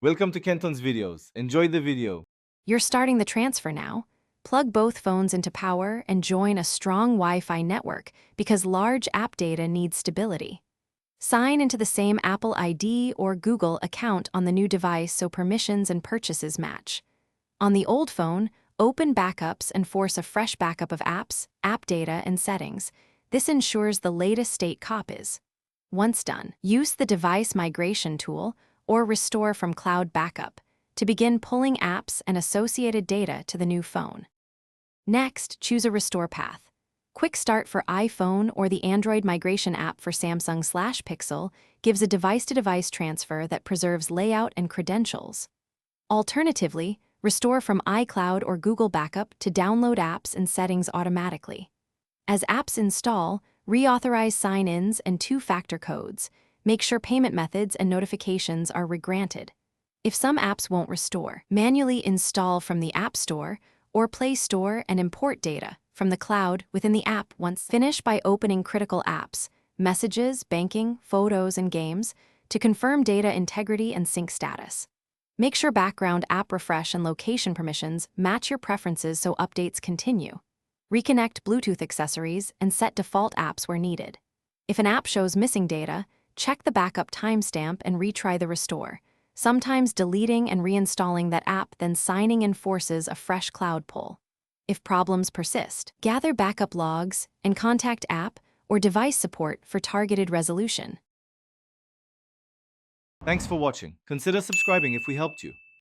Welcome to Kenton's videos. Enjoy the video. You're starting the transfer now. Plug both phones into power and join a strong Wi-Fi network because large app data needs stability. Sign into the same Apple ID or Google account on the new device so permissions and purchases match. On the old phone, open backups and force a fresh backup of apps, app data, and settings. This ensures the latest state copies. Once done, use the device migration tool or restore from cloud backup to begin pulling apps and associated data to the new phone. Next, choose a restore path. Quick Start for iPhone or the Android migration app for Samsung/Pixel gives a device-to-device transfer that preserves layout and credentials. Alternatively, restore from iCloud or Google Backup to download apps and settings automatically. As apps install, reauthorize sign-ins and two-factor codes. Make sure payment methods and notifications are regranted. If some apps won't restore, manually install from the App Store or Play Store and import data from the cloud within the app once. Finish by opening critical apps, messages, banking, photos, and games to confirm data integrity and sync status. Make sure background app refresh and location permissions match your preferences so updates continue. Reconnect Bluetooth accessories and set default apps where needed. If an app shows missing data, check the backup timestamp and retry the restore. Sometimes deleting and reinstalling that app, then signing in forces a fresh cloud pull. If problems persist, gather backup logs and contact app or device support for targeted resolution. Thanks for watching. Consider subscribing if we helped you.